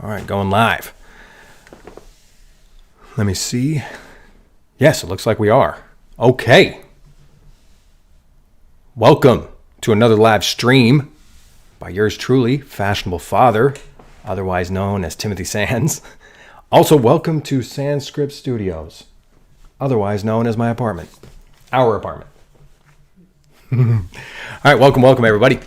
All right, going live. Let me see. Yes, it looks like we are. Okay. Welcome to another live stream by yours truly, Fashionable Father, otherwise known as Timothy Sands. Also, welcome to Sandscript Studios, otherwise known as my apartment, our apartment. All right, welcome everybody.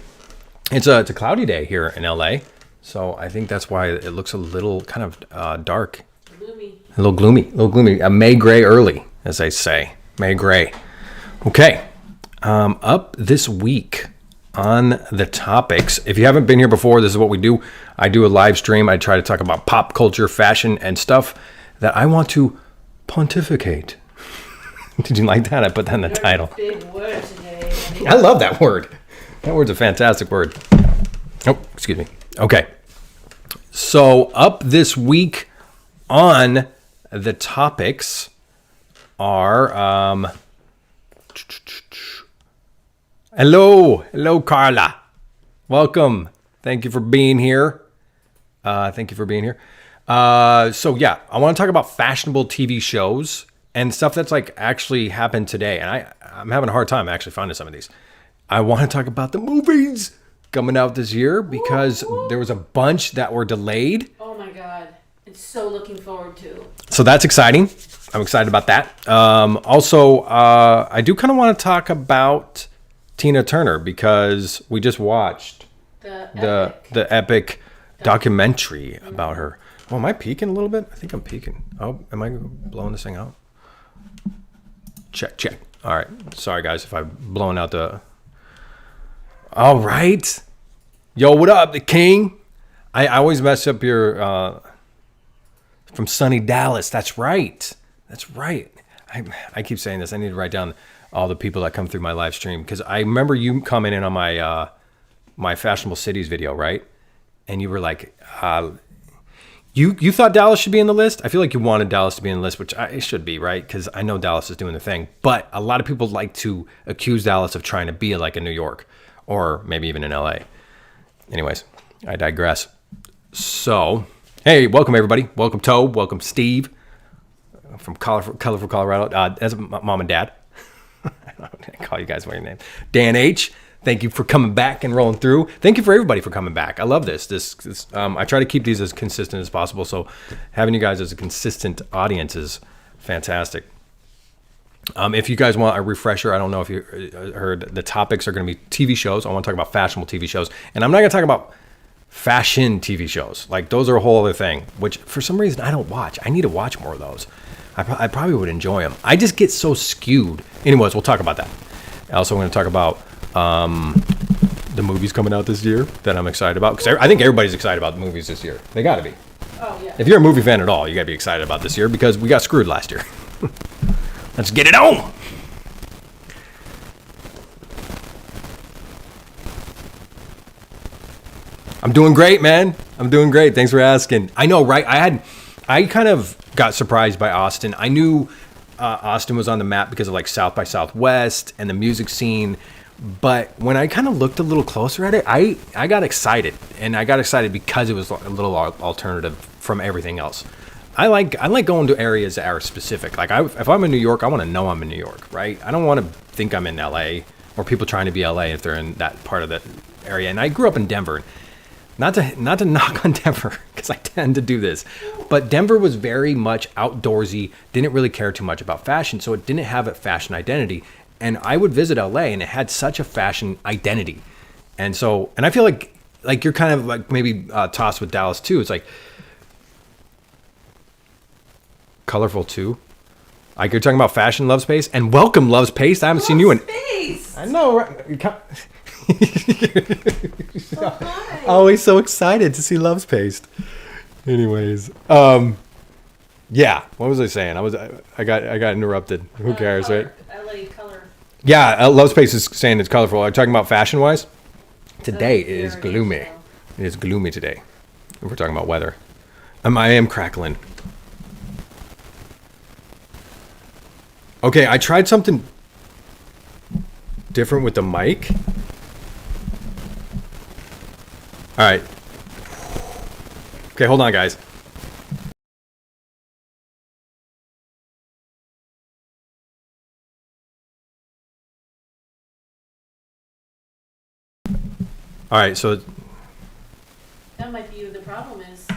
It's a cloudy day here in LA, so I think that's why it looks a little kind of dark. Gloomy. A little gloomy. A May gray early, as they say. May gray. Okay. Up this week on the topics. If you haven't been here before, this is what we do. I do a live stream. I try to talk about pop culture, fashion, and stuff that I want to pontificate. Did you like that? I put that in the title. Big word today. I love that word. That word's a fantastic word. Oh, excuse me. Okay. So up this week on the topics are hello Carla, welcome, thank you for being here. So yeah, I want to talk about fashionable TV shows and stuff that's like actually happened today, and I'm having a hard time actually finding some of these. I want to talk about the movies coming out this year because there was a bunch that were delayed. Oh my god. It's so looking forward to. So that's exciting. I'm excited about that. Also, I do kind of want to talk about Tina Turner because we just watched the epic documentary about her. Oh, am I peeking a little bit? I think I'm peeking. Oh, am I blowing this thing out? Check. All right. Sorry, guys, if I'm blowing out the... All right. Yo, what up, the king? I always mess up your... From sunny Dallas. That's right. I keep saying this. I need to write down all the people that come through my live stream because I remember you coming in on my my Fashionable Cities video, right? And you were like, you thought Dallas should be in the list? I feel like you wanted Dallas to be in the list, which it should be, right? Because I know Dallas is doing the thing. But a lot of people like to accuse Dallas of trying to be like in New York or maybe even in LA. Anyways, I digress. So... Hey, welcome everybody. Welcome Tobe. Welcome Steve from Colorful Colorado. That's mom and dad. I call you guys by your name. Dan H. Thank you for coming back and rolling through. Thank you for everybody for coming back. I love this. I try to keep these as consistent as possible. So having you guys as a consistent audience is fantastic. If you guys want a refresher, I don't know if you heard, the topics are going to be TV shows. I want to talk about fashionable TV shows, and I'm not going to talk about fashion TV shows. Like, those are a whole other thing, which for some reason I don't watch. I need to watch more of those. I probably would enjoy them. I just get so skewed. Anyways, we'll talk about that. Also, I'm going to talk about the movies coming out this year that I'm excited about, because I think everybody's excited about the movies this year. They got to be. Oh, yeah. If you're a movie fan at all, you got to be excited about this year because we got screwed last year. Let's get it on. I'm doing great, man. I'm doing great. Thanks for asking. I know, right? I kind of got surprised by Austin. I knew Austin was on the map because of like South by Southwest and the music scene. But when I kind of looked a little closer at it, I got excited. And I got excited because it was a little alternative from everything else. I like going to areas that are specific. Like, if I'm in New York, I want to know I'm in New York, right? I don't want to think I'm in LA or people trying to be LA if they're in that part of the area. And I grew up in Denver. Not to knock on Denver, because I tend to do this, but Denver was very much outdoorsy, didn't really care too much about fashion, so it didn't have a fashion identity. And I would visit LA, and it had such a fashion identity. And I feel like you're kind of like maybe tossed with Dallas too. It's like colorful too. Like, you're talking about fashion, Love Space, and welcome, Love Space. I haven't seen you in. Space. I know, right? So hi. Always so excited to see Love's Paste. Anyways, yeah. What was I saying? I got interrupted. Who cares, color, right? LA color. Yeah, Love's Paste is saying it's colorful. Are you talking about fashion wise? Today it is gloomy. So. It is gloomy today. If we're talking about weather, I am crackling. Okay, I tried something different with the mic. All right. Okay, hold on, guys. All right, so That might be the problem is.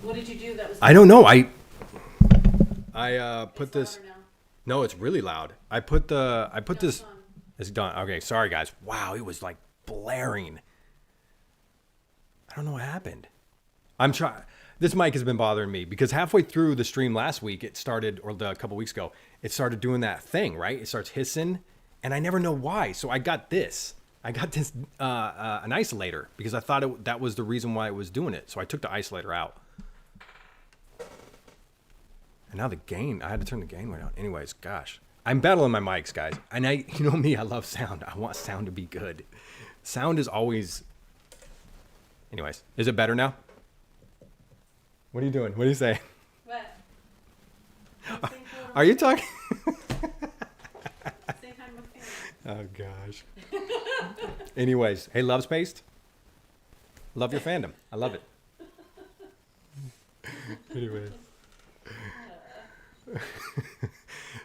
What did you do that was... I don't know. I put It's this. louder now. No, it's really loud. I put No, this. it's on. It's done. Okay, sorry guys. Wow, it was like blaring. I don't know what happened. I'm trying. This mic has been bothering me because halfway through the stream last week, it started, or a couple weeks ago, it started doing that thing, right? It starts hissing, and I never know why. So I got this. an isolator because I thought that was the reason why it was doing it. So I took the isolator out. And now the gain, I had to turn the gain way down. Anyways, gosh. I'm battling my mics, guys. And you know me, I love sound. I want sound to be good. Sound is always... Anyways, is it better now? What are you doing? What do you say? What? Are you talking? Say hi to my family. Oh, gosh. Anyways, hey, Love's Paste. Love your fandom. I love it. Anyways.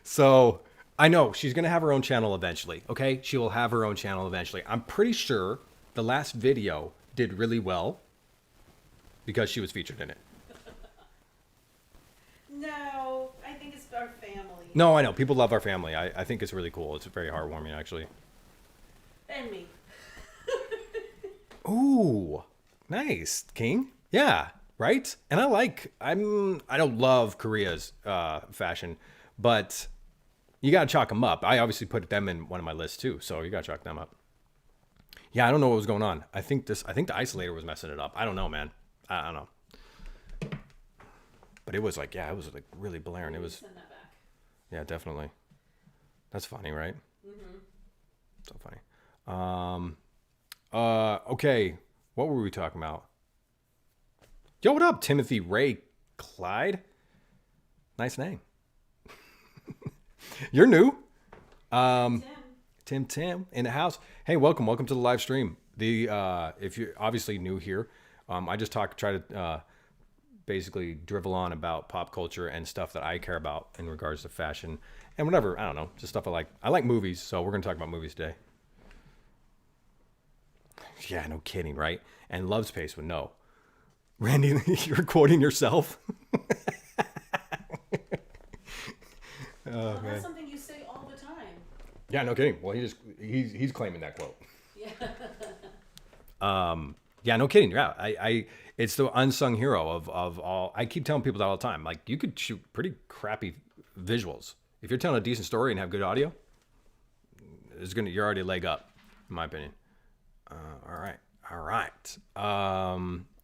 So, I know she's going to have her own channel eventually, okay? She will have her own channel eventually. I'm pretty sure the last video did really well because she was featured in it. No, I think it's our family. No, I know. People love our family. I think it's really cool. It's very heartwarming, actually. And me. Ooh, nice, King. Yeah, right? And I don't love Korea's fashion, but you got to chalk them up. I obviously put them in one of my lists too, so you got to chalk them up. Yeah, I don't know what was going on. I think the isolator was messing it up. I don't know, man. I don't know. But it was like, yeah, it was like really blaring. It was, Send that back. yeah, definitely. That's funny, right? Mm-hmm. So funny. Okay. What were we talking about? Yo, what up, Timothy Ray Clyde? Nice name. You're new. Tim in the house. Hey, welcome to the live stream. If you're obviously new here, I just try to basically drivel on about pop culture and stuff that I care about in regards to fashion and whatever. I don't know, just stuff I like. I like movies, so we're gonna talk about movies today. Yeah, no kidding, right? And Love's Pace would know. Randy, you're quoting yourself. Well, that's something you say all the time. Yeah, no kidding. Well, he's claiming that quote. Yeah. Yeah, no kidding. Yeah, it's the unsung hero of all. I keep telling people that all the time. Like, you could shoot pretty crappy visuals if you're telling a decent story and have good audio. You're already a leg up, in my opinion. All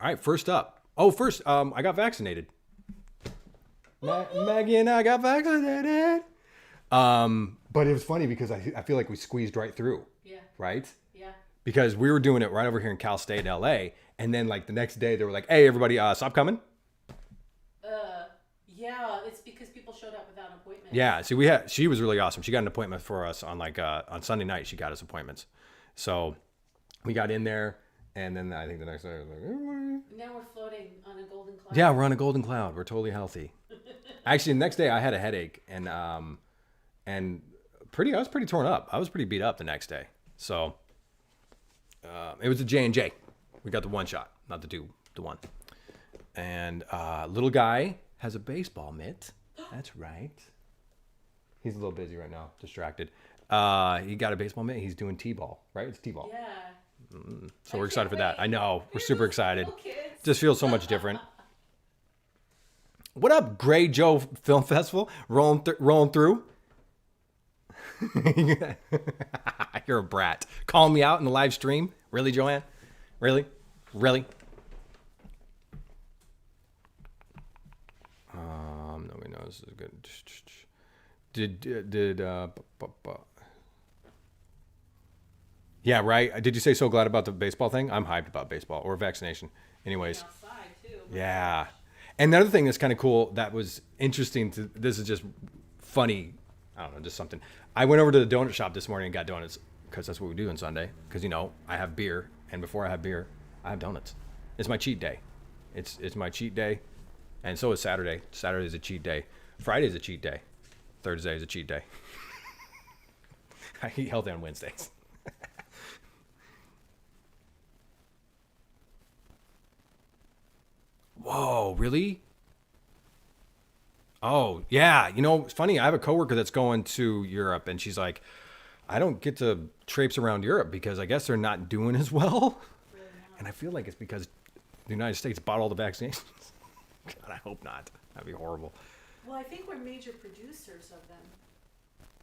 right. First up. I got vaccinated. Maggie and I got vaccinated. But it was funny because I feel like we squeezed right through. Yeah. Right? Yeah. Because we were doing it right over here in Cal State, LA, and then like the next day they were like, "Hey, everybody, stop coming." Yeah, it's because people showed up without appointments. Yeah, she was really awesome. She got an appointment for us on on Sunday night. She got us appointments, so we got in there, and then I think the next day I was like, "Everybody." Now we're floating on a golden cloud. Yeah, we're on a golden cloud. We're totally healthy. Actually, the next day I had a headache and I was pretty torn up. I was pretty beat up the next day. So it was a J&J. We got the one shot, not the two, the one. And little guy has a baseball mitt. That's right. He's a little busy right now, distracted. He got a baseball mitt. He's doing T-ball, right? It's T-ball. Yeah. So we're excited for that. I know. We're super excited. Little kids. Just feels so much different. What up, Grey Joe Film Festival? Rolling through. You're a brat. Calling me out in the live stream? Really, Joanne? Really? Nobody knows. This is good. Yeah, right. Did you say so glad about the baseball thing? I'm hyped about baseball or vaccination. Anyways. Outside too. Yeah. And the other thing that's kind of cool that was interesting this is just funny. I don't know, just something. I went over to the donut shop this morning and got donuts because that's what we do on Sunday. Because, I have beer. And before I have beer, I have donuts. It's my cheat day. It's my cheat day, and so is Saturday. Saturday's a cheat day. Friday's a cheat day. Thursday is a cheat day. I eat healthy on Wednesdays. Whoa, really? Oh, yeah. You know, it's funny. I have a coworker that's going to Europe, and she's like, I don't get to traipse around Europe because I guess they're not doing as well. Really not. And I feel like it's because the United States bought all the vaccinations. God, I hope not. That'd be horrible. Well, I think we're major producers of them.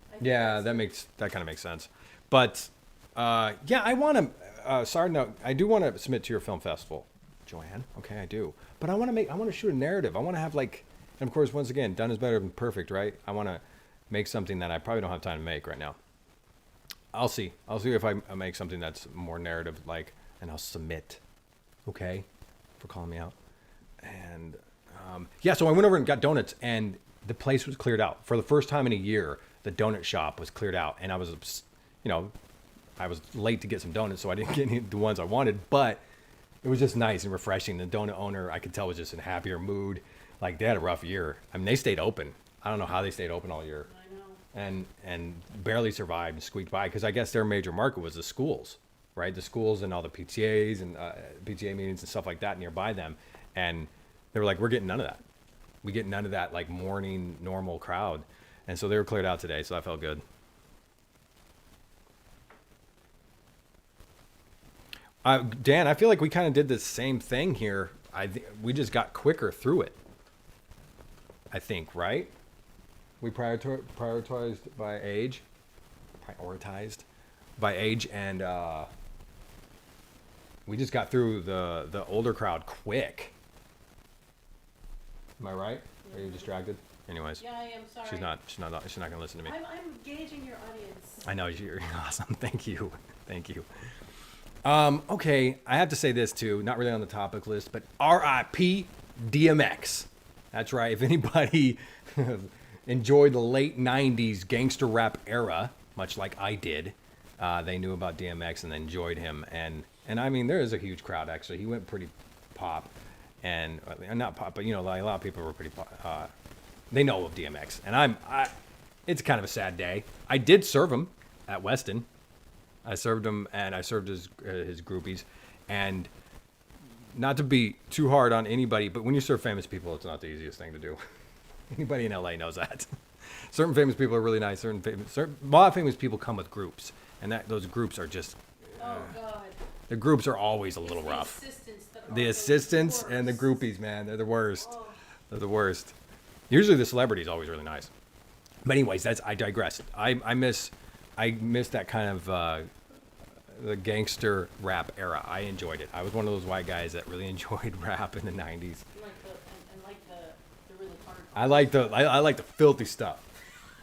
I think Yeah, that's- that kind of makes sense. But yeah, I want to. Sorry, no, I do want to submit to your film festival, Joanne. Okay, I do. But I want to shoot a narrative. I want to have like, and of course, once again, done is better than perfect, right? I want to make something that I probably don't have time to make right now. I'll see. I'll see if I make something that's more narrative like, and I'll submit. Okay, for calling me out. And yeah, so I went over and got donuts, and the place was cleared out for the first time in a year. The donut shop was cleared out, and I was, you know, I was late to get some donuts, so I didn't get any of the ones I wanted. But it was just nice and refreshing. The donut owner, I could tell, was just in a happier mood. Like they had a rough year. I mean, they stayed open. I don't know how they stayed open all year. I know. And barely survived and squeaked by because I guess their major market was the schools, right? The schools and all the PTAs and PTA meetings and stuff like that nearby them, and they were like, we're getting none of that. We get none of that like morning normal crowd, and so they were cleared out today, so that felt good. Dan, I feel like we kind of did the same thing here. We just got quicker through it. I think, right? We prioritized by age, and we just got through the older crowd quick. Am I right? Are you distracted? Anyways, Yeah, I am sorry. she's not gonna listen to me. I'm gauging your audience. I know you're awesome. Thank you. Okay, I have to say this too. Not really on the topic list, but R.I.P. DMX. That's right. If anybody enjoyed the late '90s gangster rap era, much like I did, they knew about DMX and they enjoyed him. And I mean, there is a huge crowd actually. He went pretty pop, and not pop, but you know, like a lot of people were pretty pop. They know of DMX, and it's kind of a sad day. I did serve him at Weston. I served him, and I served his groupies, and not to be too hard on anybody, but when you serve famous people, it's not the easiest thing to do. Anybody in LA knows that. Certain famous people are really nice. A lot of famous people come with groups, and those groups are just. Oh God. The groups are always a little It's rough. The assistants And the groupies, man, they're the worst. Oh. They're the worst. Usually the celebrity is always really nice. But anyways, I digress. I miss that kind of the gangster rap era. I enjoyed it. I was one of those white guys that really enjoyed rap in the '90s. Like the really hard. I like the filthy stuff.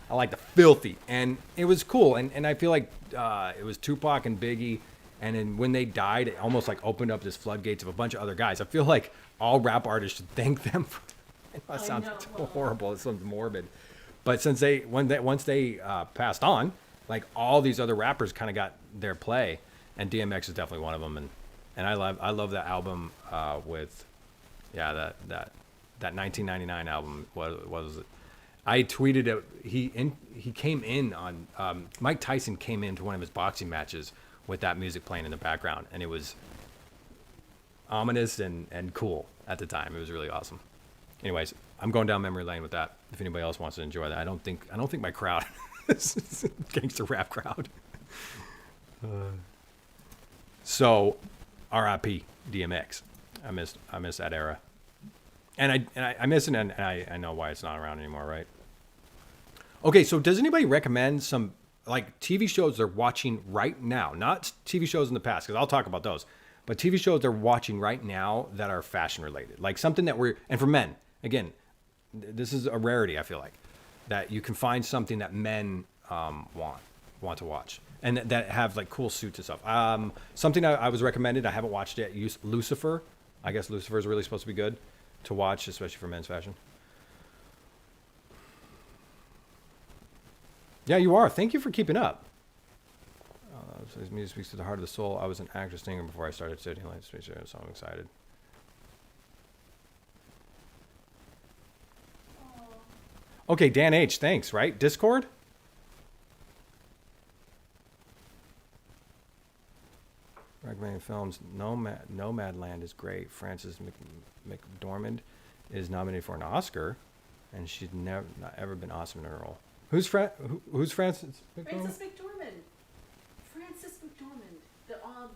I like the filthy, and it was cool. And I feel like it was Tupac and Biggie, and then when they died, it almost like opened up this floodgates of a bunch of other guys. I feel like all rap artists should thank them. That sounds horrible. It sounds morbid, but once they passed on, like all these other rappers kind of got their play, and DMX is definitely one of them. And I love that album with that 1999 album. What was it? I tweeted it. He came in on Mike Tyson came into one of his boxing matches with that music playing in the background, and it was ominous and cool at the time. It was really awesome. Anyways, I'm going down memory lane with that. If anybody else wants to enjoy that, I don't think my crowd, is gangster rap crowd. So, R.I.P. DMX. I miss that era, and I miss it, and I know why it's not around anymore, right? Okay, so does anybody recommend some like TV shows they're watching right now? Not TV shows in the past, because I'll talk about those, but TV shows they're watching right now that are fashion related, like something that and for men, again, this is a rarity. I feel like that you can find something that men want to watch, and that have like cool suits and stuff. Something I was recommended. I haven't watched it yet. Lucifer. I guess Lucifer is really supposed to be good to watch, especially for men's fashion. Yeah, you are. Thank you for keeping up. His music speaks to the heart of the soul. I was an actor singer before I started studying light speech, so I'm excited. Okay, Dan H. Thanks. Right, Discord. Recommending films. Nomadland is great. Frances McDormand is nominated for an Oscar, and she's not ever been awesome in her role. Who's Frances McDormand? Frances McDormand. Frances McDormand. The oh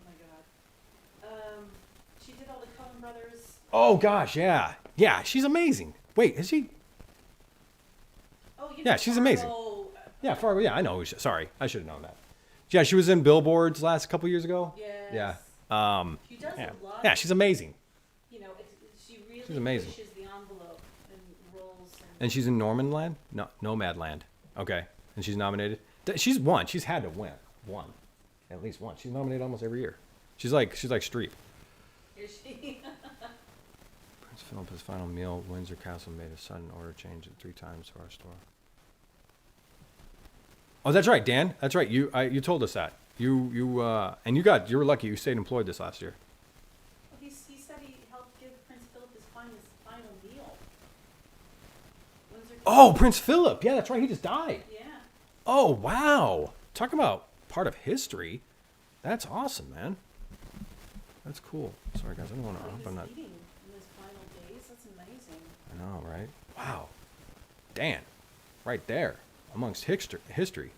my god. She did all the Coen Brothers. Oh gosh, yeah, she's amazing. Wait, is she? Oh, yeah, she's amazing. Yeah, Fargo. Yeah, I know. Sorry, I should have known that. Yeah, she was in Billboards last couple years ago. Yes. Yeah. She does yeah. a lot. Yeah, she's amazing. You know, she really she's amazing. pushes the envelope and roles. And she's in Normanland? No, Nomadland. Okay. And she's nominated? She's won. She's had to win. One. At least one. She's nominated almost every year. She's like Streep. Is she? Prince Philip's final meal. Windsor Castle made a sudden order change 3 times to our store. Oh, that's right, Dan. That's right. You told us that. And you were lucky. You stayed employed this last year. Well, he said he helped give Prince Philip his final meal. Oh, Prince Philip. Yeah, that's right. He just died. Yeah. Oh, wow. Talk about part of history. That's awesome, man. That's cool. Sorry, guys. I don't want to. I hope I'm not. Eating in his final days. That's amazing. I know, right? Wow. Dan, right there amongst history.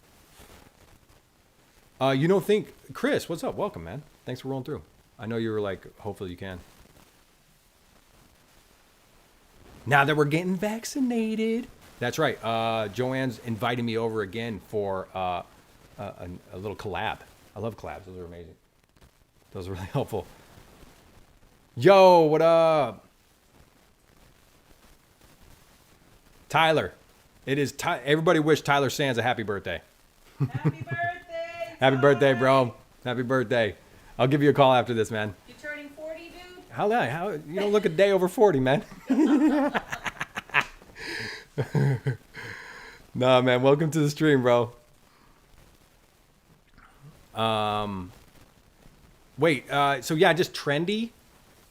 You don't think, Chris? What's up? Welcome, man. Thanks for rolling through. I know you were like, hopefully you can. Now that we're getting vaccinated. That's right. Joanne's inviting me over again for a little collab. I love collabs. Those are amazing. Those are really helpful. Yo, what up? Tyler. It is everybody wish Tyler Sands a happy birthday. Happy birthday. Happy birthday, bro. Happy birthday. I'll give you a call after this, man. You turning 40, dude? How you don't look a day over 40, man. Nah, man. Welcome to the stream, bro. Wait, so yeah, just trendy.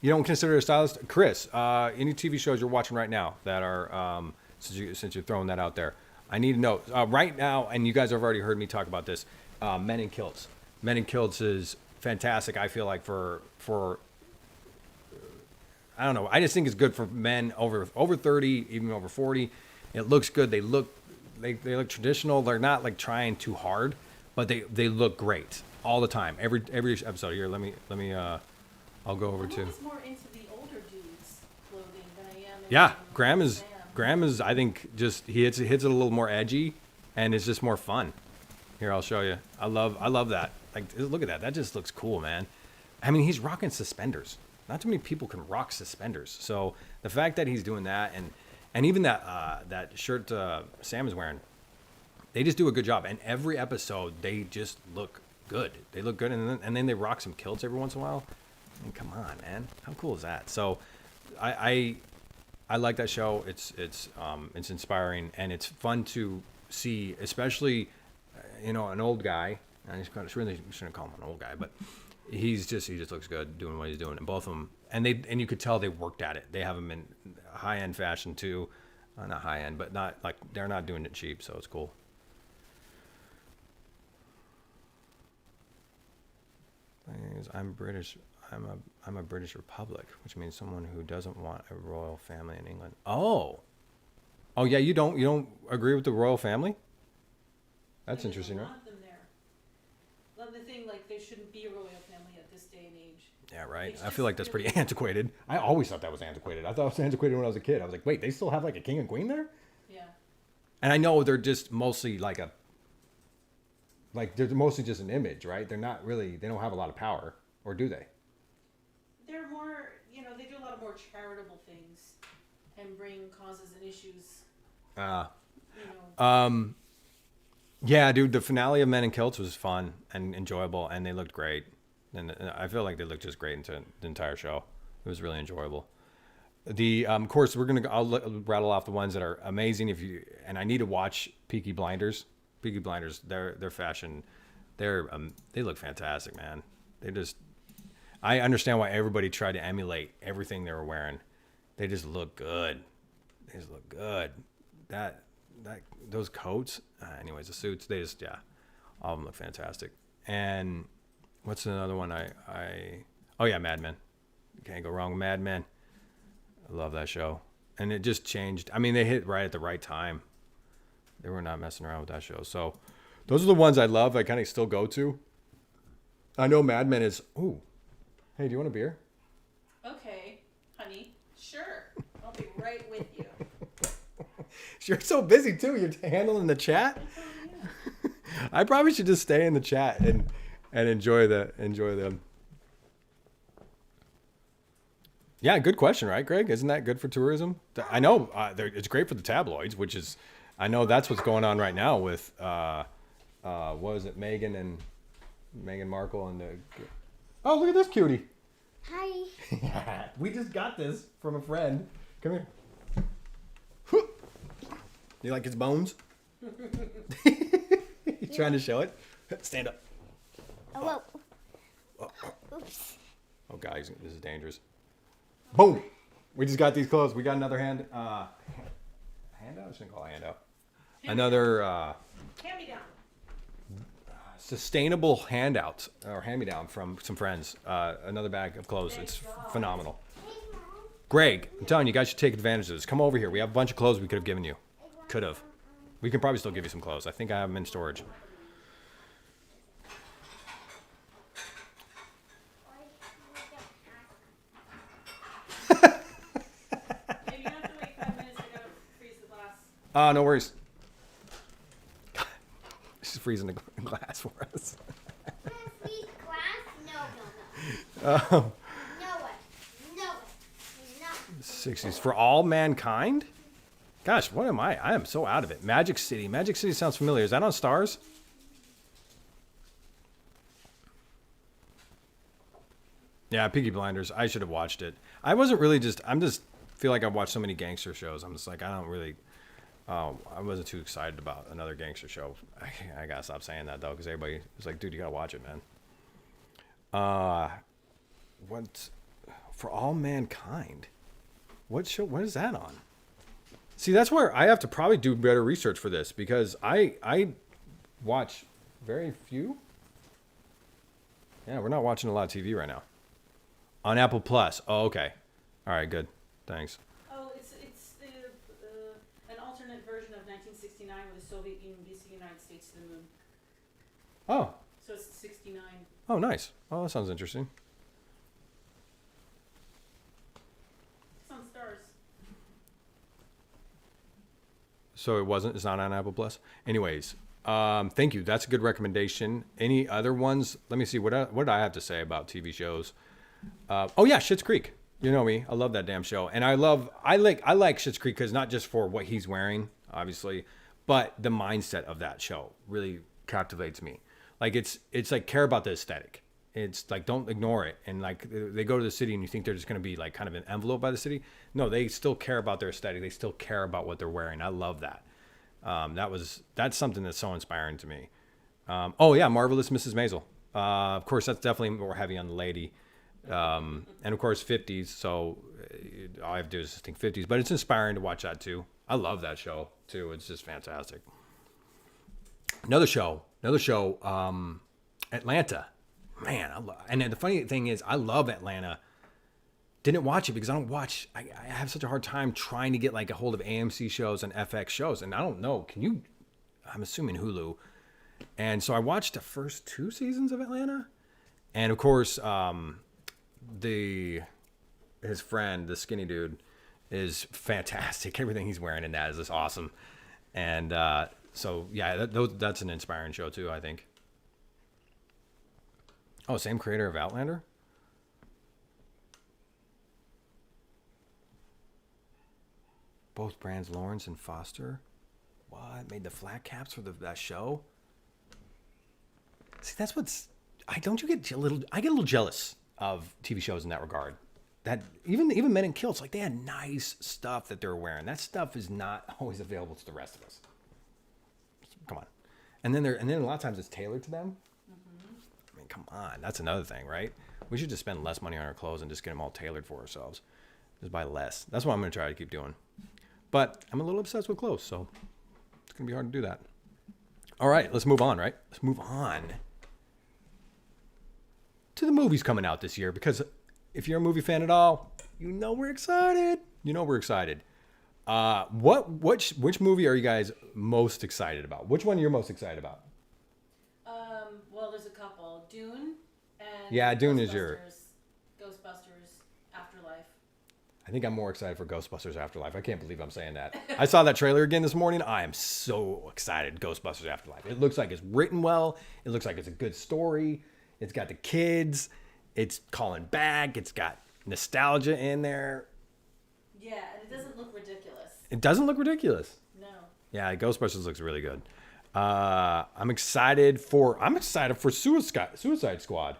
You don't consider a stylist, Chris? Any TV shows you're watching right now that are since you're throwing that out there, I need to know right now. And you guys have already heard me talk about this. Men in Kilts. Men in Kilts is fantastic. I feel like for I don't know. I just think it's good for men over 30, even over 40. It looks good. They look traditional. They're not like trying too hard, but they look great all the time. Every episode. Here, let me I'll go over to. I'm more into the older dudes' clothing than I am. Yeah, Graham is. I think just he hits it a little more edgy, and it's just more fun. Here, I'll show you. I love that. Like, look at that. That just looks cool, man. I mean, he's rocking suspenders. Not too many people can rock suspenders. So the fact that he's doing that, and even that shirt Sam is wearing, they just do a good job. And every episode, they just look good. They look good, and then they rock some kilts every once in a while. I mean, come on, man. How cool is that? So, I like that show. It's inspiring, and it's fun to see, especially an old guy. I really shouldn't call him an old guy, but he just looks good doing what he's doing. And both of them, and you could tell they worked at it. They have him in high end fashion too, not high end, but not like they're not doing it cheap. So it's cool. I'm British. I'm a British Republic, which means someone who doesn't want a royal family in England. Oh yeah, you don't agree with the royal family? That's interesting, right? Want them there. Love the thing, like there shouldn't be a royal family at this day and age. Yeah, right. I feel like that's pretty antiquated. I always thought that was antiquated. I thought it was antiquated when I was a kid. I was like, wait, they still have like a king and queen there? Yeah. And I know they're just mostly they're mostly just an image, right? They're not really. They don't have a lot of power, or do they? They're more, they do a lot of more charitable things and bring causes and issues. Yeah, dude, the finale of Men in Kilts was fun and enjoyable, and they looked great. And I feel like they looked just great into the entire show. It was really enjoyable. Of course, I'll rattle off the ones that are amazing. And I need to watch Peaky Blinders. Peaky Blinders, their fashion, they look fantastic, man. I understand why everybody tried to emulate everything they were wearing. They just look good. those coats. Anyways, the suits, they just all of them look fantastic. And what's another one? Oh yeah, Mad Men. Can't go wrong with Mad Men. I love that show. And it just changed. I mean, they hit right at the right time. They were not messing around with that show. So those are the ones I love. I kind of still go to. I know Mad Men is. Ooh, hey, do you want a beer? Okay, honey. Sure. I'll be right with you. You're so busy too. You're handling the chat. Oh, yeah. I probably should just stay in the chat and enjoy them. Yeah, good question, right, Greg? Isn't that good for tourism? I know it's great for the tabloids, which is, I know that's what's going on right now with, what is it, Meghan Markle and the. Oh, look at this cutie. Hi. We just got this from a friend. Come here. You like his bones? You trying to show it? Stand up. Oh, whoa. Oops. Oh, guys, this is dangerous. Boom! We just got these clothes. We got another handout? I shouldn't call it a handout. Another Hand-me-down. sustainable handouts or hand-me-down from some friends. Another bag of clothes. It's phenomenal. Greg, I'm telling you, you guys should take advantage of this. Come over here. We have a bunch of clothes we could have given you. Could have. We can probably still give you some clothes. I think I have them in storage. Maybe you have to wait 5 minutes. I gotta freeze the glass. No worries. She's freezing the glass for us. Freeze glass? No. Oh. No way. No. 60s. For all mankind? Gosh, what am I? I am so out of it. Magic City. Magic City sounds familiar. Is that on Stars? Yeah, Peaky Blinders. I should have watched it. I wasn't really feel like I've watched so many gangster shows. I'm just like, I don't really, I wasn't too excited about another gangster show. I gotta stop saying that though, because everybody was like, dude, you gotta watch it, man. What, For All Mankind? What is that on? See, that's where I have to probably do better research for this, because I watch very few. Yeah, we're not watching a lot of TV right now. On Apple Plus. Oh, okay. All right, good. Thanks. Oh, it's an alternate version of 1969 where the Soviet Union beats the United States to the moon. Oh. So it's 69. Oh, nice. Oh, that sounds interesting. It's on Stars. So it's not on Apple Plus. Anyways, thank you. That's a good recommendation. Any other ones? Let me see. What did I have to say about TV shows? Oh yeah, Schitt's Creek. You know me. I love that damn show. And I like Schitt's Creek because not just for what he's wearing, obviously, but the mindset of that show really captivates me. Like it's like care about the aesthetic. It's like don't ignore it. And like they go to the city and you think they're just going to be like kind of enveloped by the city. No, they still care about their aesthetic. They still care about what they're wearing. I love that. That's something that's so inspiring to me. Oh yeah, Marvelous Mrs. Maisel. Of course, that's definitely more heavy on the lady. And of course 50s. So all I have to do is just think 50s, but it's inspiring to watch that too. I love that show too. It's just fantastic. Another show, Atlanta. Man, and then the funny thing is I love Atlanta. Didn't watch it because I have such a hard time trying to get like a hold of AMC shows and FX shows. And I don't know, I'm assuming Hulu. And so I watched the first 2 seasons of Atlanta. And of course, his friend, the skinny dude, is fantastic. Everything he's wearing in that is just awesome. And so yeah, that's an inspiring show too, I think. Oh, same creator of Outlander? Both brands, Lawrence and Foster. What? Made the flat caps for that show? See, that's what's... I get a little jealous of TV shows in that regard. That even Men in Kilts, like they had nice stuff that they're wearing. That stuff is not always available to the rest of us. Come on. And then a lot of times it's tailored to them. I mean, come on. That's another thing, right? We should just spend less money on our clothes and just get them all tailored for ourselves. Just buy less. That's what I'm going to try to keep doing. But I'm a little obsessed with clothes, so it's going to be hard to do that. All right, let's move on, right? Let's move on to the movies coming out this year, because if you're a movie fan at all, you know we're excited. Which movie are you guys most excited about? Which one are you most excited about? Well, there's a couple. Dune and Yeah, Dune is Ghostbusters Afterlife. I think I'm more excited for Ghostbusters Afterlife. I can't believe I'm saying that. I saw that trailer again this morning. I am so excited. Ghostbusters Afterlife. It looks like it's written well. It looks like it's a good story. It's got the kids. It's calling back. It's got nostalgia in there. Yeah, and it doesn't look ridiculous. It doesn't look ridiculous. No. Yeah, Ghostbusters looks really good. I'm excited for Suicide Squad.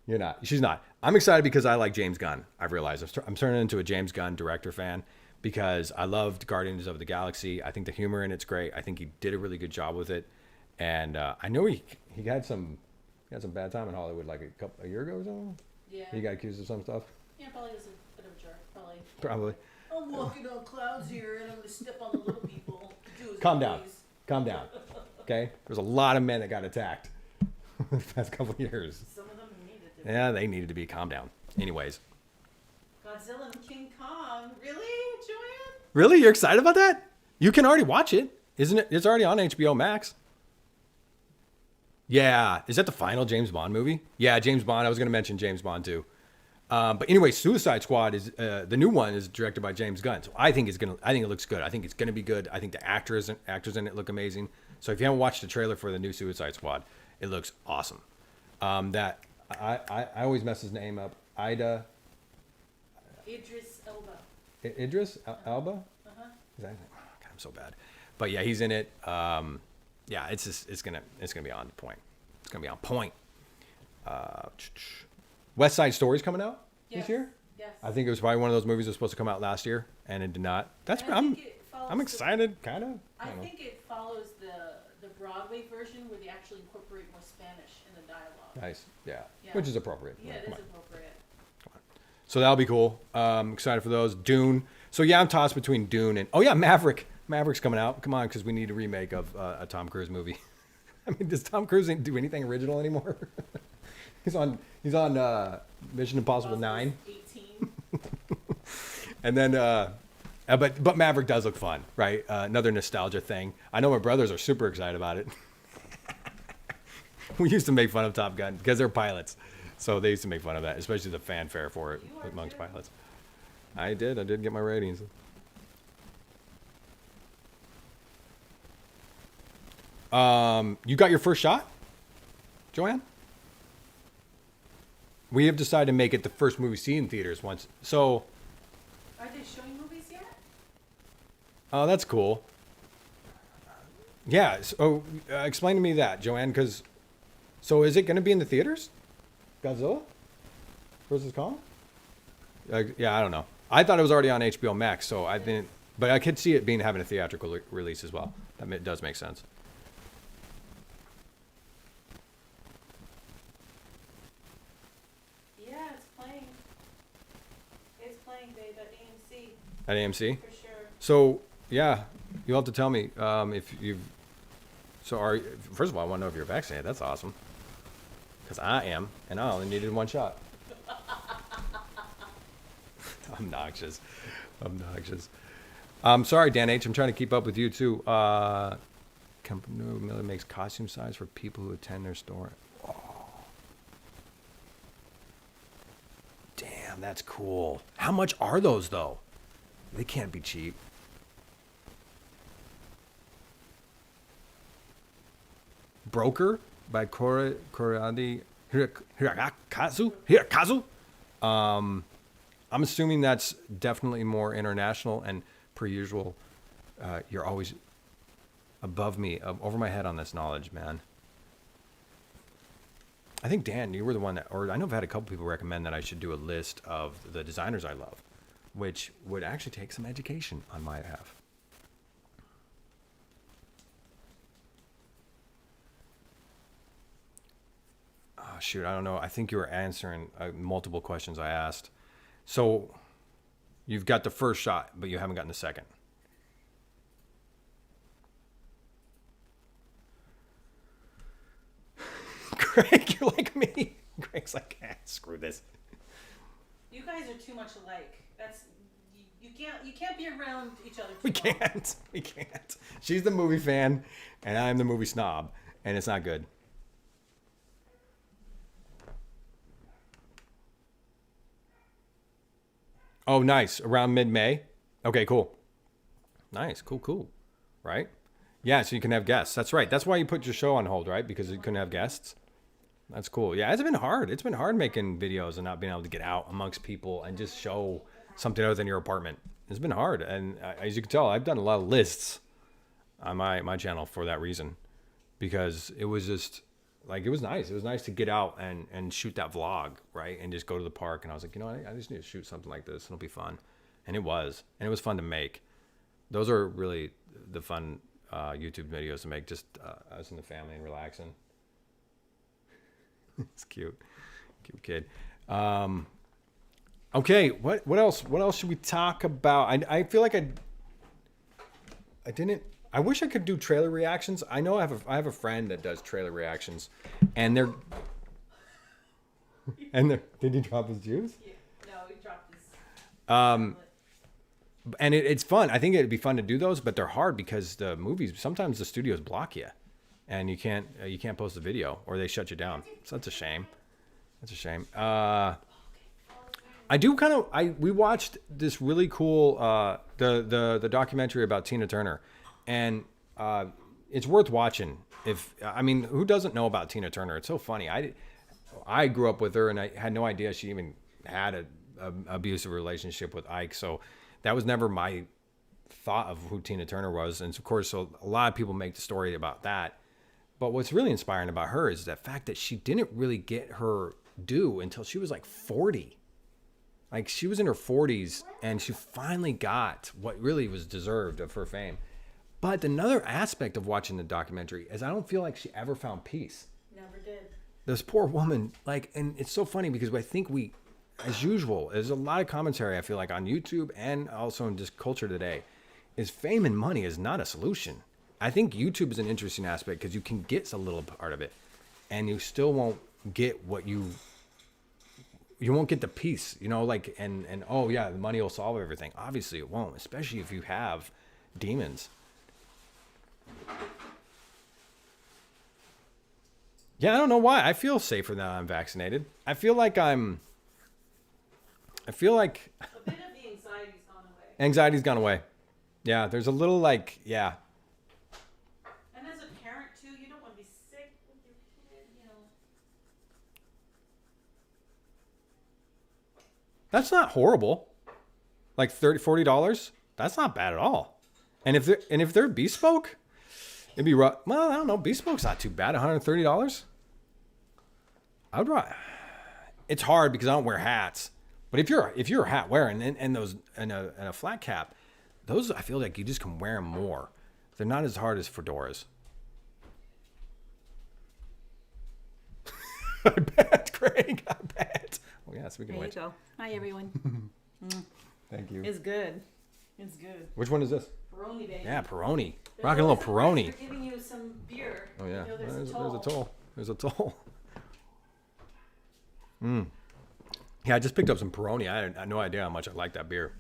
You're not. She's not. I'm excited because I like James Gunn. I've realized I'm turning into a James Gunn director fan because I loved Guardians of the Galaxy. I think the humor in it's great. I think he did a really good job with it, and I know he had some bad time in Hollywood like a year ago or something. Yeah. He got accused of some stuff. Yeah, probably was a bit of a jerk. Probably. I'm walking on clouds here, and I'm gonna step on the little people. Calm down. Okay? There's a lot of men that got attacked the past couple of years. Some of them needed to. Yeah, they needed to be calmed down. Anyways. Godzilla and King Kong. Really, Joanne? Really? You're excited about that? You can already watch it, isn't it? It's already on HBO Max. Yeah. Is that the final James Bond movie? Yeah, James Bond. I was going to mention James Bond too. But anyway, Suicide Squad is the new one is directed by James Gunn. So I think it looks good. I think it's gonna be good. I think the actors in it look amazing. So if you haven't watched the trailer for the new Suicide Squad, it looks awesome. That I always mess his name up. Idris Elba. Idris Elba? Uh-huh. God, I'm so bad. But yeah, he's in it. Yeah, it's gonna be on point. It's gonna be on point. West Side Story's coming out this year. Yes. I think it was probably one of those movies that was supposed to come out last year, and it did not. I'm excited, kind of. I think it follows the Broadway version where they actually incorporate more Spanish in the dialogue. Nice, yeah. Yeah. Which is appropriate. Yeah, it Come is on. appropriate. So that'll be cool. Excited for those. Dune. So yeah, I'm tossed between Dune and Maverick. Maverick's coming out. Come on, because we need a remake of a Tom Cruise movie. I mean, does Tom Cruise do anything original anymore? He's on Mission Impossible 9. 18. And then, but Maverick does look fun, right? Another nostalgia thing. I know my brothers are super excited about it. We used to make fun of Top Gun because they're pilots. So they used to make fun of that, especially the fanfare for it amongst pilots. I did get my ratings. You got your first shot, Joanne? We have decided to make it the first movie seen in theaters once. So, Are they showing movies yet? oh, that's cool. Yeah. So, explain to me that, Joanne, because so is it going to be in the theaters? Godzilla versus Kong? Yeah, I don't know. I thought it was already on HBO Max, so I didn't. But I could see it having a theatrical release as well. That does make sense. Yeah, it's playing. It's playing, babe, at AMC. At AMC? For sure. So, yeah, you'll have to tell me if you've. So, first of all, I want to know if you're vaccinated. That's awesome. Because I am, and I only needed one shot. Obnoxious. I'm sorry, Dan H. I'm trying to keep up with you, too. Company Miller makes costume signs for people who attend their store. Oh. Damn, that's cool. How much are those, though? They can't be cheap. Broker by Koradi Hirakazu. I'm assuming that's definitely more international, and per usual, you're always above me, over my head on this knowledge, man. I think, Dan, you were the one that, or I know I've had a couple people recommend that I should do a list of the designers I love, which would actually take some education on my behalf. Oh, shoot, I don't know. I think you were answering multiple questions I asked. So, You've got the first shot, but you haven't gotten the second. Greg, you're like me. Greg's like, screw this. You guys are too much alike. That's you can't be around each other. We can't. We can't. She's the movie fan, and I'm the movie snob, and it's not good. Oh, nice. Around mid-May. Okay, cool. Nice. Cool. Right? Yeah, so you can have guests. That's right. That's why you put your show on hold, right? Because you couldn't have guests. That's cool. Yeah, it's been hard. It's been hard making videos and not being able to get out amongst people and just show something other than your apartment. It's been hard. And as you can tell, I've done a lot of lists on my channel for that reason. Because it was just, like, it was nice. It was nice to get out and shoot that vlog, right? And just go to the park. And I was like, you know what? I just need to shoot something like this. It'll be fun. And it was. And it was fun to make. Those are really the fun YouTube videos to make. Just us and the family and relaxing. It's cute. Cute kid. Okay, what else? What else should we talk about? I feel like I didn't. I wish I could do trailer reactions. I know I have a friend that does trailer reactions, and they're did he drop his juice? Yeah. No, he dropped his. And it's fun. I think it'd be fun to do those, but they're hard because the movies sometimes the studios block you, and you can't post the video or they shut you down. So that's a shame. That's a shame. We watched this really cool the documentary about Tina Turner, and it's worth watching. Who doesn't know about Tina Turner? It's so funny. I grew up with her, and I had no idea she even had a abusive relationship with Ike. So that was never my thought of who Tina Turner was. And of course, so a lot of people make the story about that. But what's really inspiring about her is the fact that she didn't really get her due until she was like 40. Like, she was in her 40s, and she finally got what really was deserved of her fame. But another aspect of watching the documentary is I don't feel like she ever found peace. Never did. This poor woman, like, and it's so funny because I think as usual, there's a lot of commentary, I feel like, on YouTube and also in just culture today, is fame and money is not a solution. I think YouTube is an interesting aspect because you can get a little part of it, and you still won't get what you won't get the peace, like, and oh yeah, the money will solve everything. Obviously it won't, especially if you have demons. Yeah, I don't know why. I feel safer now I'm vaccinated. I feel like a bit of the anxiety's gone away. Anxiety's gone away. Yeah, there's a little yeah. And as a parent too, you don't want to be sick with your kid, That's not horrible. Like $30-$40, that's not bad at all. And if they're bespoke, it'd be rough. Well, I don't know. Bespoke's not too bad. $130. I would. It's hard because I don't wear hats. But if you're a hat wearer and those and a flat cap, those I feel like you just can wear them more. They're not as hard as fedoras. I bet, Craig. I bet. Oh yeah, speaking of which. There you go. Hi everyone. Thank you. It's good. It's good. Which one is this? Peroni, baby. Yeah, Peroni. Rocking a little Peroni. We're giving you some beer. Oh yeah. There's a toll. There's a toll. Yeah, I just picked up some Peroni. I had no idea how much I like that beer.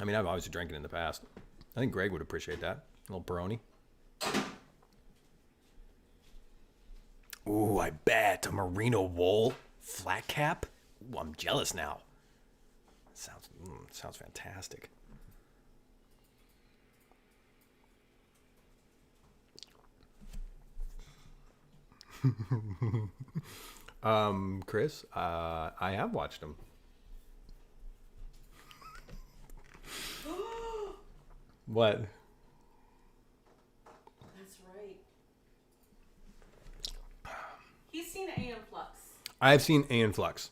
I mean, I've obviously drank it in the past. I think Greg would appreciate that. A little Peroni. Ooh, I bet a merino wool flat cap. Ooh, I'm jealous now. Sounds fantastic. Chris, I have watched them. What? That's right. He's seen A.M. Flux. I've seen Aeon Flux.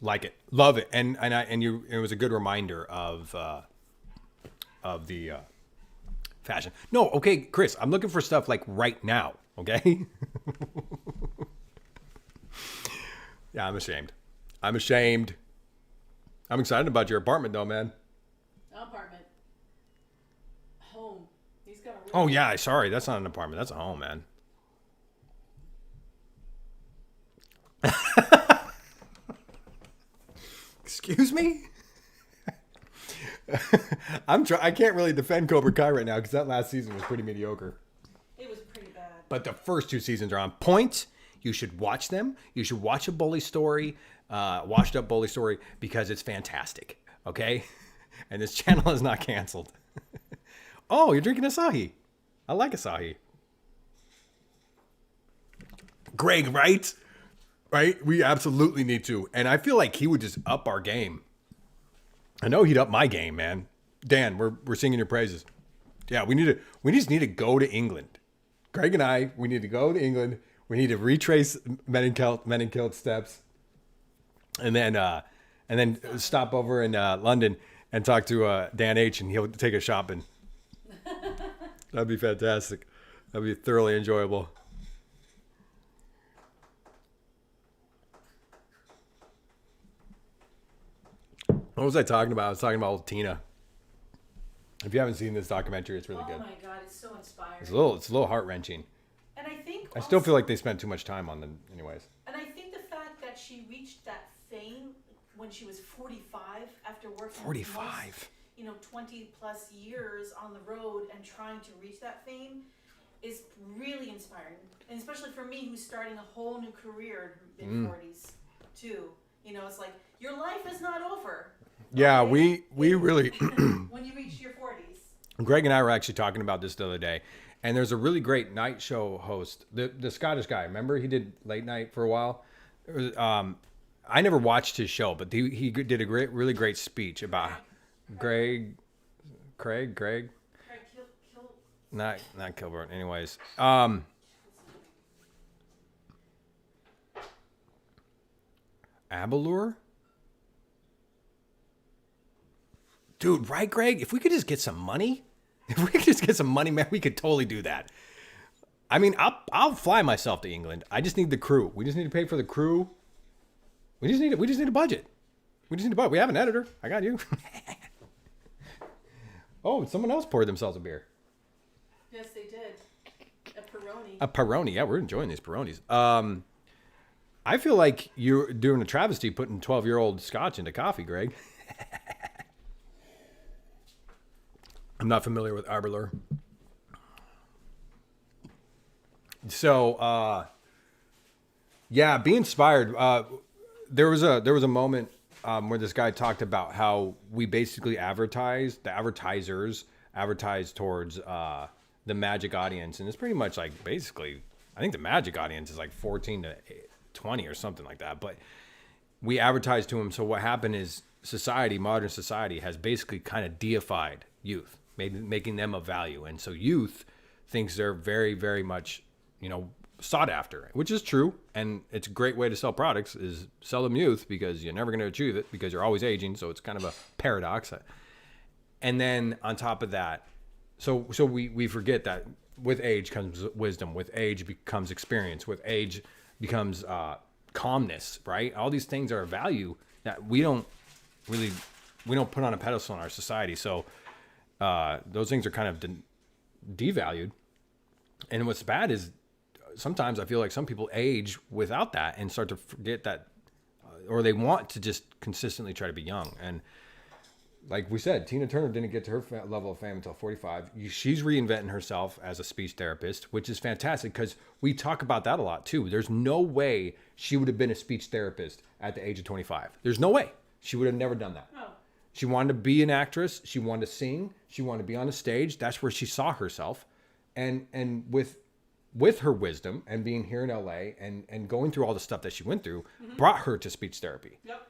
Like it. Love it. And it was a good reminder of the fashion. No, okay, Chris, I'm looking for stuff like right now, okay? Yeah, I'm ashamed. I'm excited about your apartment though, man. Oh yeah, sorry, that's not an apartment. That's a home, man. Excuse me. I can't really defend Cobra Kai right now because that last season was pretty mediocre. It was pretty bad. But the first 2 seasons are on point. You should watch them. You should watch a bully story, washed up bully story, because it's fantastic. Okay, and this channel is not canceled. Oh, you're drinking Asahi. I like Asahi. Greg, right? Right? We absolutely need to. And I feel like he would just up our game. I know he'd up my game, man. Dan, we're singing your praises. Yeah, we just need to go to England. Greg and I, we need to go to England. We need to retrace Men in Kilt steps. And then stop over in London and talk to Dan H, and he'll take us shopping. That'd be fantastic. That'd be thoroughly enjoyable. What was I talking about? I was talking about old Tina. If you haven't seen this documentary, it's really good. Oh my god, it's so inspiring. It's a little heart wrenching. And I think I still feel like they spent too much time on them, anyways. And I think the fact that she reached that fame when she was 45 after working 45. 20 plus years on the road and trying to reach that fame is really inspiring. And especially for me, who's starting a whole new career in mid-40s too. It's like your life is not over. Yeah, okay? we really when you reach your 40s. Greg and I were actually talking about this the other day, and there's a really great night show host, the Scottish guy. Remember, he did late night for a while. I never watched his show, but he did a really great speech about Craig, not Kilburn. Anyways, Abelure. Dude, right, Greg? If we could just get some money, man, we could totally do that. I mean, I'll fly myself to England. I just need the crew. We just need to pay for the crew. We just need a budget. We just need a budget. We have an editor. I got you. Oh, someone else poured themselves a beer. Yes, they did. A Peroni. A Peroni. Yeah, we're enjoying these Peronis. I feel like you're doing a travesty putting 12-year-old scotch into coffee, Greg. I'm not familiar with Arbor. So, yeah, be inspired. There was a moment where this guy talked about how we basically the advertisers advertise towards the magic audience, and it's pretty much like basically, I think the magic audience is like 14 to 20 or something like that. But we advertise to them. So what happened is modern society has basically kind of deified youth, maybe making them of value, and so youth thinks they're very, very much sought after, which is true, and it's a great way to sell products is sell them youth, because you're never going to achieve it because you're always aging. So it's kind of a paradox. And then on top of that, so we forget that with age comes wisdom, with age becomes experience, with age becomes calmness, right? All these things are a value that we don't put on a pedestal in our society. So those things are kind of devalued. And what's bad is sometimes I feel like some people age without that and start to forget that, or they want to just consistently try to be young. And like we said, Tina Turner didn't get to her level of fame until 45. She's reinventing herself as a speech therapist, which is fantastic because we talk about that a lot too. There's no way she would have been a speech therapist at the age of 25. There's no way. She would have never done that. Oh. She wanted to be an actress. She wanted to sing. She wanted to be on a stage. That's where she saw herself. And with her wisdom and being here in LA and going through all the stuff that she went through, brought her to speech therapy. Yep.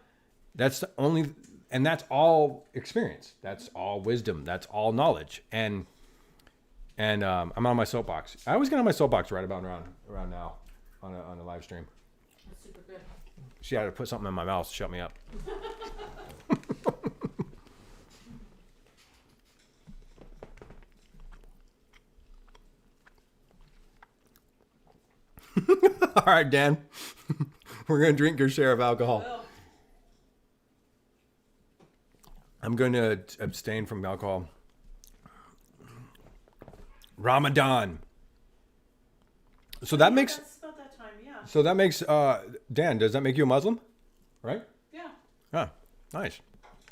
That's the only, and that's all experience. That's all wisdom. That's all knowledge. And I'm on my soapbox. I always get on my soapbox right about around now on a live stream. That's super good. She had to put something in my mouth to shut me up. All right, Dan. We're going to drink your share of alcohol. Well, I'm going to abstain from alcohol. Ramadan. So that makes That's about that time, yeah. so that makes Dan, does that make you a Muslim? Right? Yeah. Huh. Nice.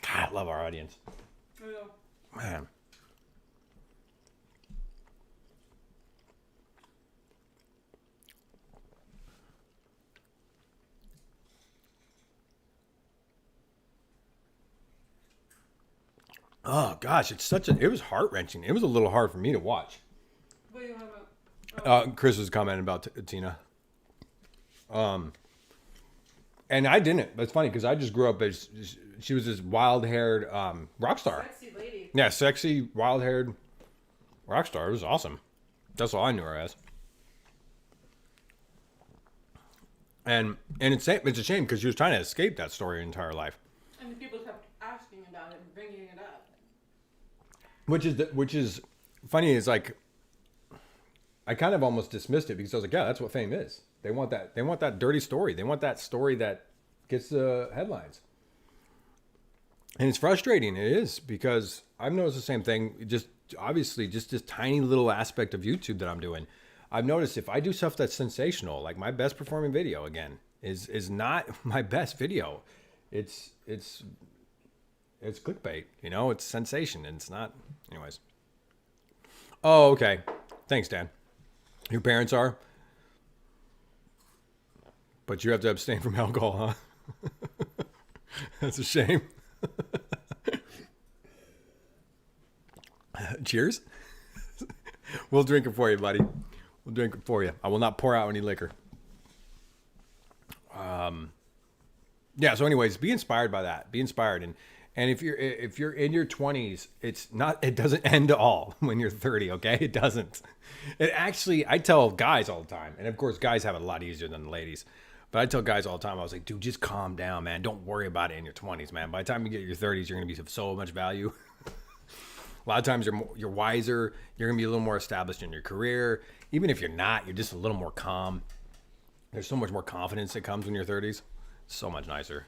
God, I love our audience. There you go. Man. Oh gosh, it was heart-wrenching. It was a little hard for me to watch. What do you have about? Chris was commenting about Tina. And I didn't. But it's funny because I just grew up as she was this wild-haired rock star. Sexy lady. Yeah, sexy, wild-haired rock star. It was awesome. That's all I knew her as. And it's a shame because she was trying to escape that story her entire life. And people kept asking about it and bringing it up. Which is funny. Is like I kind of almost dismissed it because I was like, yeah, that's what fame is. They want that. They want that dirty story. They want that story that gets the headlines. And it's frustrating. It is because I've noticed the same thing. Just obviously, just this tiny little aspect of YouTube that I'm doing. I've noticed if I do stuff that's sensational, like my best performing video again is not my best video. It's clickbait, you know, it's sensation and it's not. Anyways. Oh, okay. Thanks, Dan. Your parents are? But you have to abstain from alcohol, huh? That's a shame. Cheers. We'll drink it for you, buddy. We'll drink it for you. I will not pour out any liquor. Yeah, so anyways, be inspired by that. Be inspired. And if you're in your 20s, it doesn't end all when you're 30, okay? It doesn't. It actually, I tell guys all the time, and of course guys have it a lot easier than the ladies, but I tell guys all the time, I was like, dude, just calm down, man. Don't worry about it in your 20s, man. By the time you get your 30s, you're going to be of so much value. A lot of times you're wiser. You're going to be a little more established in your career. Even if you're not, you're just a little more calm. There's so much more confidence that comes when you're 30s. So much nicer.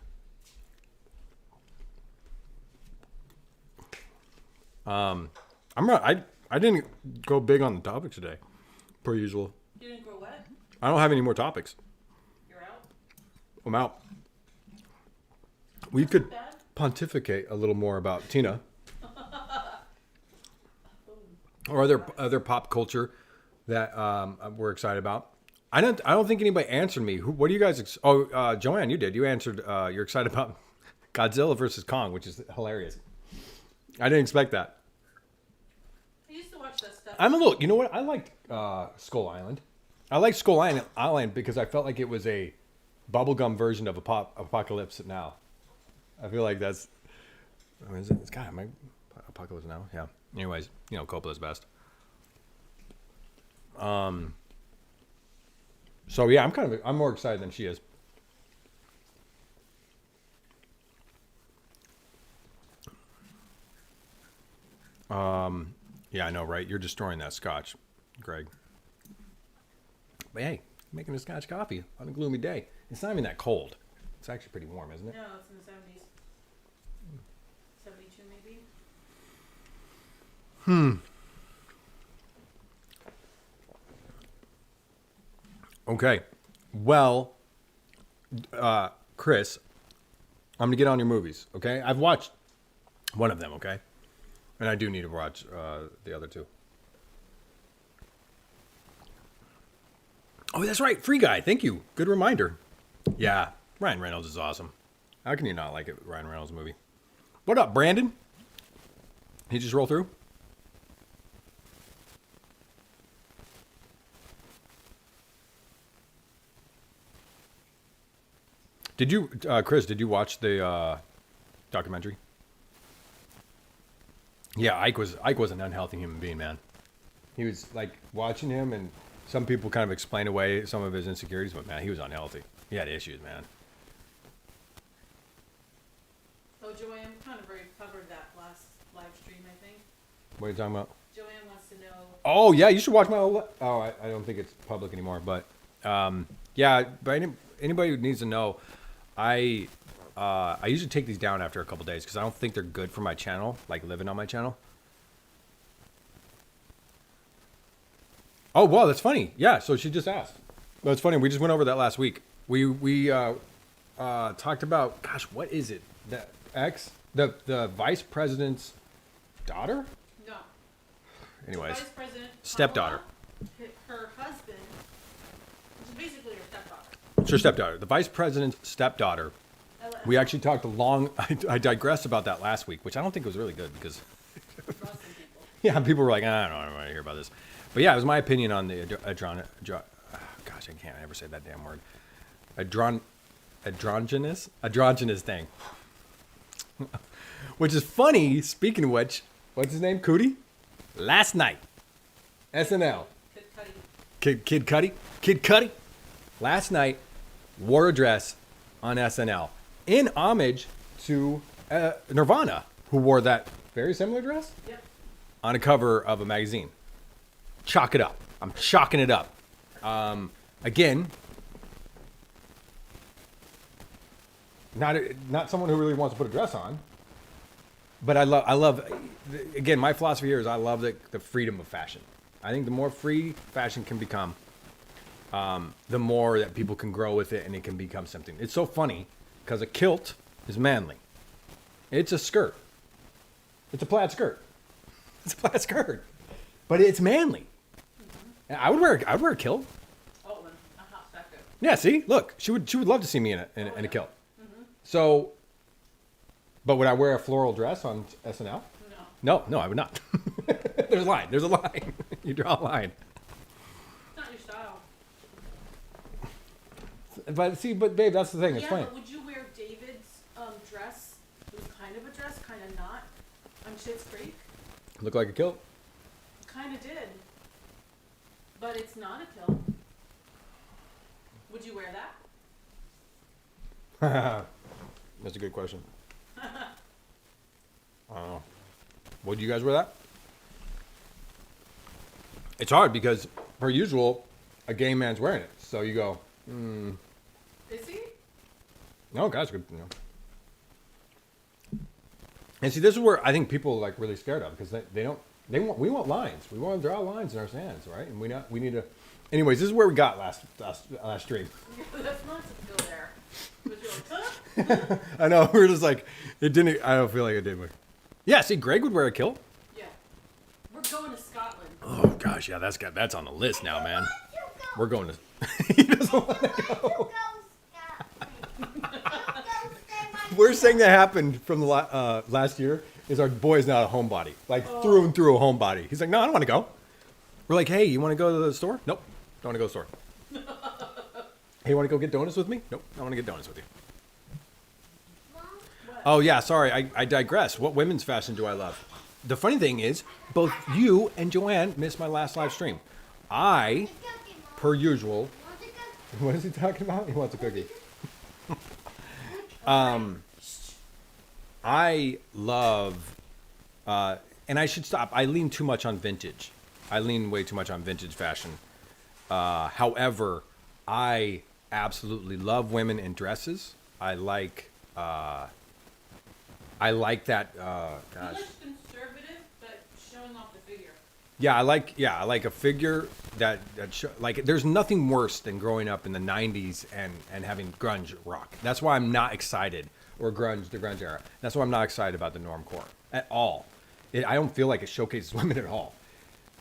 I didn't go big on the topics today, per usual. You didn't go what? I don't have any more topics. You're out? I'm out. We could Bad? pontificate a little more about Tina or other pop culture that we're excited about. I don't think anybody answered me. What do you guys? Joanne, you did. You answered. You're excited about Godzilla versus Kong, which is hilarious. I didn't expect that. I used to watch that stuff. I'm a little. You know what? I liked Skull Island. I liked Skull Island because I felt like it was a bubblegum version of Apocalypse Now. I feel like that's. I mean, it's kind of my Apocalypse Now. Yeah. Anyways, you know, Coppola's best. So yeah, I'm more excited than she is. Yeah, I know, right? You're destroying that scotch, Greg. But hey, making a scotch coffee on a gloomy day. It's not even that cold. It's actually pretty warm, isn't it? No, it's in the 70s. 72 maybe. Okay. Well, Chris, I'm gonna get on your movies. Okay, I've watched one of them. Okay, and I do need to watch the other two. Oh, that's right, Free Guy. Thank you. Good reminder. Yeah, Ryan Reynolds is awesome. How can you not like it, Ryan Reynolds movie? What up, Brandon? He just roll through? Did you, Chris? Did you watch the documentary? Yeah, Ike was an unhealthy human being, man. He was like watching him, and some people kind of explain away some of his insecurities, but man, he was unhealthy. He had issues, man. Oh, Joanne kind of already covered that last live stream, I think. What are you talking about? Joanne wants to know. Oh yeah, you should watch my. I don't think it's public anymore, but yeah. But anybody who needs to know, I usually take these down after a couple days because I don't think they're good for my channel, like living on my channel. Oh, wow, that's funny. Yeah, so she just asked. That's funny. We just went over that last week. We talked about, gosh, what is it? The vice president's daughter? No. Anyways, The vice president. stepdaughter. Kamala, her husband, which is basically her stepdaughter. It's her stepdaughter. The vice president's stepdaughter. We actually talked a long. I digressed about that last week, which I don't think was really good because. Yeah, people were like, I don't want to hear about this. But yeah, it was my opinion on the gosh, I can't ever say that damn word. Androgynous thing. Which is funny. Speaking of which, what's his name? Cootie. Last night, SNL. Kid Cudi. Last night, wore a dress on SNL in homage to Nirvana, who wore that very similar dress. Yep. On a cover of a magazine. Chalk it up. I'm chalking it up. Again, not someone who really wants to put a dress on, but I love. Again, my philosophy here is I love the freedom of fashion. I think the more free fashion can become, the more that people can grow with it and it can become something. It's so funny because a kilt is manly. It's a skirt. It's a plaid skirt. It's a plaid skirt, but it's manly. Mm-hmm. I would wear a kilt. Oh, a hot second. Yeah, see, look, she would love to see me in a kilt. Mm-hmm. So, but would I wear a floral dress on SNL? No, I would not. There's a line. You draw a line. It's not your style. But babe, that's the thing. It's funny. But would you wear David's dress? It was kind of a dress, kind of not, on Schitt's Creek. Look like a kilt. Kind of did. But it's not a kilt. Would you wear that? That's a good question. I don't know. Would you guys wear that? It's hard because, per usual, a gay man's wearing it. So you go, Is he? no, guys, good. You know. And see, this is where I think people are like really scared of because we want lines. We want to draw lines in our sands, right? And we need to. Anyways, this is where we got last stream. That's not still there. Was you like, huh? I know we're just like it didn't. I don't feel like it did. Yeah, see, Greg would wear a kilt. Yeah. We're going to Scotland. Oh gosh, yeah, that's on the list now, man. We're going to. He doesn't want to go. Worst thing that happened from the last year is our boy is now a homebody, like through and through a homebody. He's like, no, I don't want to go. We're like, hey, you want to go to the store? Nope, don't want to go to the store. Hey, you want to go get donuts with me? Nope, I want to get donuts with you. Oh yeah, sorry, I digress. What women's fashion do I love? The funny thing is, both you and Joanne missed my last live stream. I, per usual, what is he talking about? He wants a cookie. I love, and I should stop. I lean too much on vintage. I lean way too much on vintage fashion. However, I absolutely love women in dresses. I like that. He looks conservative, but showing off the figure. Yeah, I like a figure that like. There's nothing worse than growing up in the '90s and having grunge rock. That's why I'm not excited, or the grunge era. That's why I'm not excited about the normcore at all. I don't feel like it showcases women at all.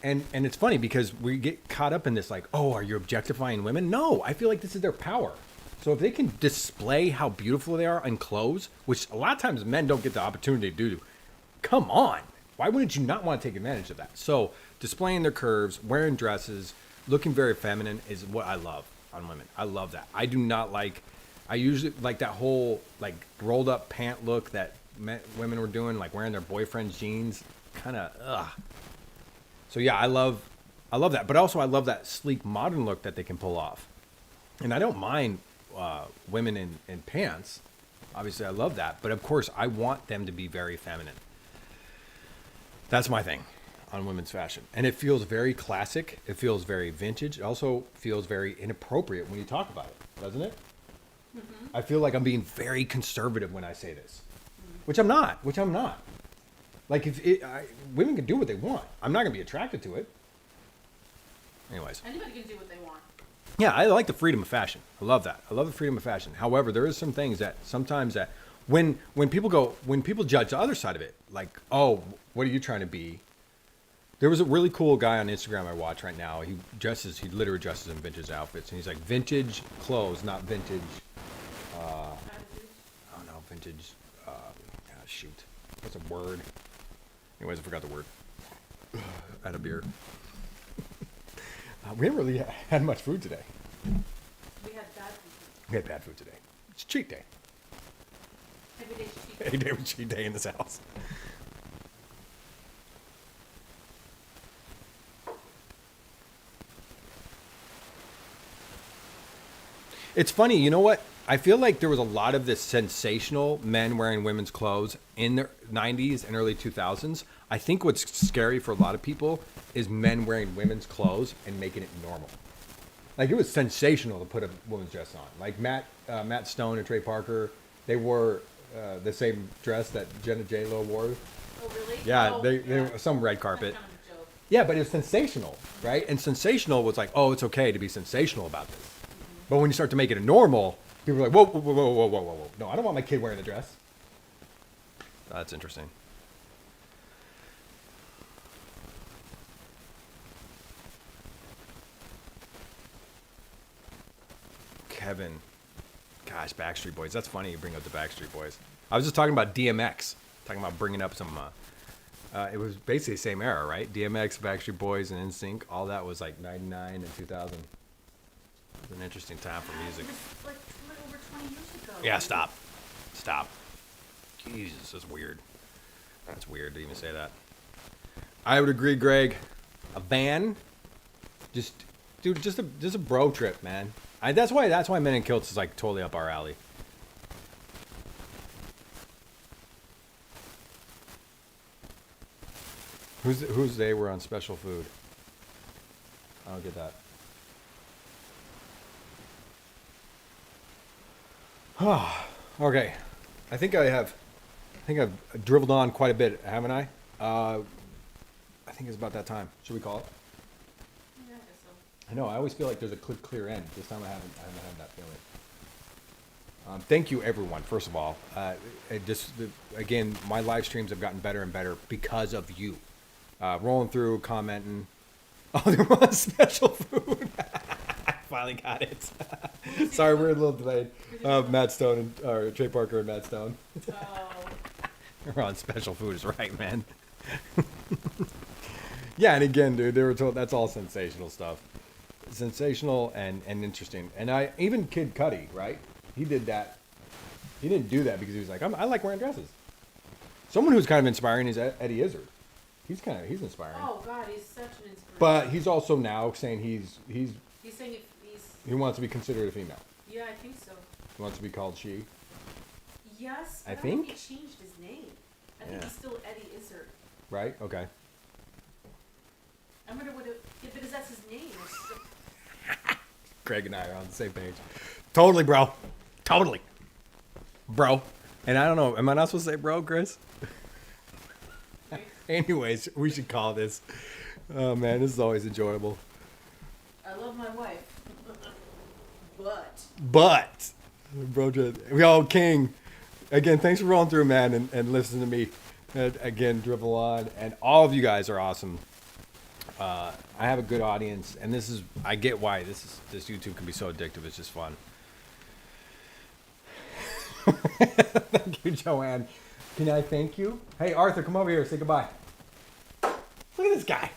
And it's funny because we get caught up in this like, oh, are you objectifying women? No, I feel like this is their power. So if they can display how beautiful they are in clothes, which a lot of times men don't get the opportunity to do, come on. Why wouldn't you not want to take advantage of that? So displaying their curves, wearing dresses, looking very feminine is what I love on women. I love that. I usually like that whole like rolled up pant look that women were doing, like wearing their boyfriend's jeans, kind of ugh. So yeah, I love that. But also I love that sleek modern look that they can pull off. And I don't mind women in pants. Obviously I love that. But of course I want them to be very feminine. That's my thing on women's fashion. And it feels very classic. It feels very vintage. It also feels very inappropriate when you talk about it, doesn't it? Mm-hmm. I feel like I'm being very conservative when I say this, which I'm not. Like women can do what they want. I'm not going to be attracted to it. Anyways. Anybody can do what they want. Yeah, I like the freedom of fashion. I love that. I love the freedom of fashion. However, there is some things that sometimes that when people judge the other side of it, like, oh, what are you trying to be? There was a really cool guy on Instagram I watch right now. He literally dresses in vintage outfits, and he's like vintage clothes, not vintage. I don't know, vintage. Shoot, what's a word? Anyways, I forgot the word. I had a beer. We haven't really had much food today. We had bad food. We had bad food today. It's cheat day. Every day's cheap. Every day was cheat day in this house. It's funny, you know what? I feel like there was a lot of this sensational men wearing women's clothes in the 90s and early 2000s. I think what's scary for a lot of people is men wearing women's clothes and making it normal. Like, it was sensational to put a woman's dress on. Like Matt Stone and Trey Parker, they wore the same dress that Jenna J-Lo wore. Oh, really? Yeah, Oh, they were some red carpet. That's kind of a joke. Yeah, but it was sensational, right? And sensational was like, oh, it's okay to be sensational about this. But when you start to make it a normal, people are like, whoa, whoa, whoa, whoa, whoa, whoa, whoa. No, I don't want my kid wearing a dress. That's interesting. Kevin. Gosh, Backstreet Boys. That's funny you bring up the Backstreet Boys. I was just talking about DMX. Talking about bringing up some... it was basically the same era, right? DMX, Backstreet Boys, and NSYNC. All that was like 99 and 2000. It was an interesting time for music. It was like over 20 years ago. Yeah, stop. Stop. Jesus, that's weird. That's weird to even say that. I would agree, Greg. A van, just a bro trip, man. That's why Men in Kilts is like totally up our alley. Who's they were on special food? I don't get that. Okay. I think I've dribbled on quite a bit, haven't I? I think it's about that time. Should we call it? Yeah, I guess so. I know. I always feel like there's a clear end. This time I haven't had that feeling. Thank you, everyone. First of all, again, my live streams have gotten better and better because of you. Rolling through, commenting. Oh, there was special food. I finally got it. Sorry, we're a little delayed. Matt Stone or Trey Parker and Matt Stone. Oh. We're on special food is right, man. Yeah, and again, dude, they were told that's all sensational stuff. Sensational and interesting. And even Kid Cudi, right? He did that. He didn't do that because he was like, I like wearing dresses. Someone who's kind of inspiring is Eddie Izzard. He's inspiring. Oh God, he's such an inspiration. But he's also now saying he's saying he wants to be considered a female. Yeah, I think so. He wants to be called she. Yes, I don't know think? if he changed his name. I think Yeah. he's still Eddie Izzard. Right? Okay. I wonder because that's his name. Greg and I are on the same page. Totally, bro. Totally. Bro. And I don't know, am I not supposed to say bro, Chris? Anyways, we should call this. Oh, man, this is always enjoyable. I love my wife. But, bro, King. Again, thanks for rolling through, man, and listening to me. Again, dribble on. And all of you guys are awesome. I have a good audience, and I get why this YouTube can be so addictive. It's just fun. Thank you, Joanne. Can I thank you? Hey, Arthur, come over here. Say goodbye. Look at this guy.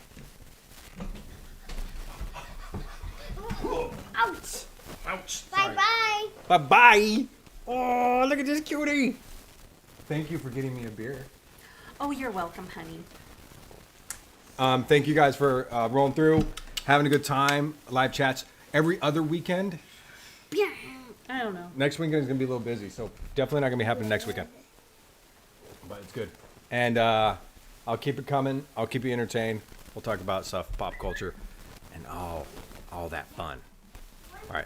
Ouch. Ouch. Bye-bye. Bye-bye. Oh, look at this cutie. Thank you for getting me a beer. Oh, you're welcome, honey. Thank you guys for rolling through, having a good time. Live chats every other weekend. I don't know. Next weekend is going to be a little busy, so definitely not going to be happening next weekend. But it's good. And I'll keep it coming. I'll keep you entertained. We'll talk about stuff, pop culture, and all that fun. All right.